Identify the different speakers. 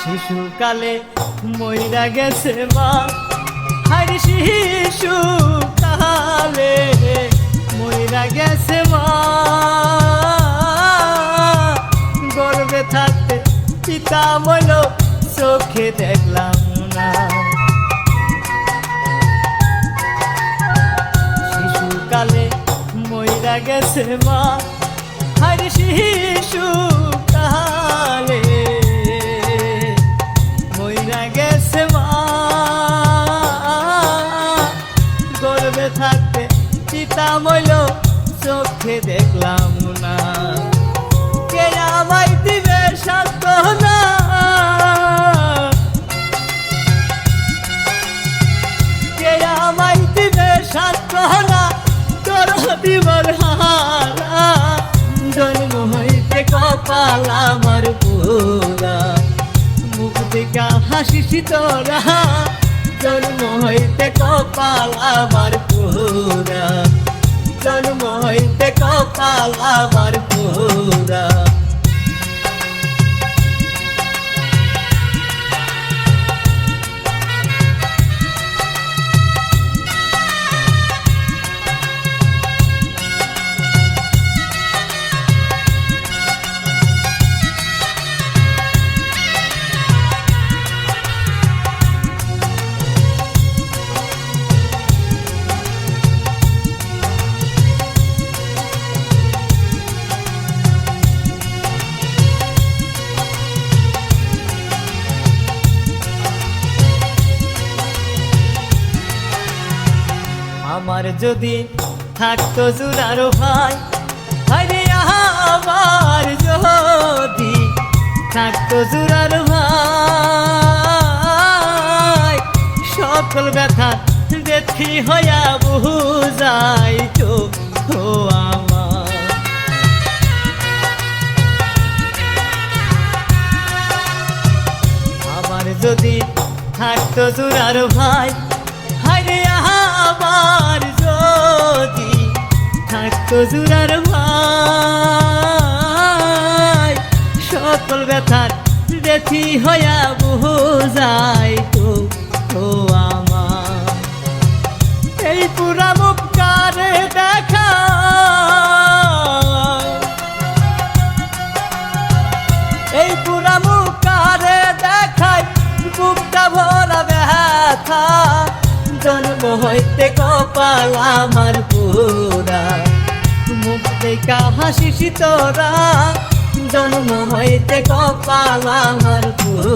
Speaker 1: শিশুকালে মইরা গেছে মা, হায় শিশুকালে মইরা গেছে মা। গর্ভে থাকতে পিতা মইল চোখে দেখলাম না। শিশুকালে মইরা গেছে মা, হায় শিশুকালে মইরা গেছে মা। গর্ভে থাকতে পিতা মইল চোখে দেখলাম না। কে আমায় দিবে সান্ত্বনা, কে আমায় দিবে সান্ত্বনা, দিবার হারা জন্ম হইতে কপাল আমার পুরা। মুখ দেখা হাসিস তোরা, জন্ম হইতে কপাল আমার পুরা। জন্ম হইতে কপাল আমার পুরা। আমার যদি থাকতো জুরার ভাই, আরে আমার যদি থাকতো জুরার ভাই, সকল ব্যথা দেখি হইয়া বুঝাইতো ও আমার। আমার যদি থাকতো জুরার ভাই, আরে আমার যদি থাকতো জুরার ভাই, সকল ব্যথার দেখি হইয়া বুঝাইতো ও আমার। এই পুরা মুখ কারে দেখা, এই পুরা মুখ কারে দেখাই, বুকটা ভরা ব্যথা। জন্ম হইতে কপাল আমার পুরা, মুখ দেখা হাসিস তোরা। জন্ম হইতে কপাল আমার পুরা।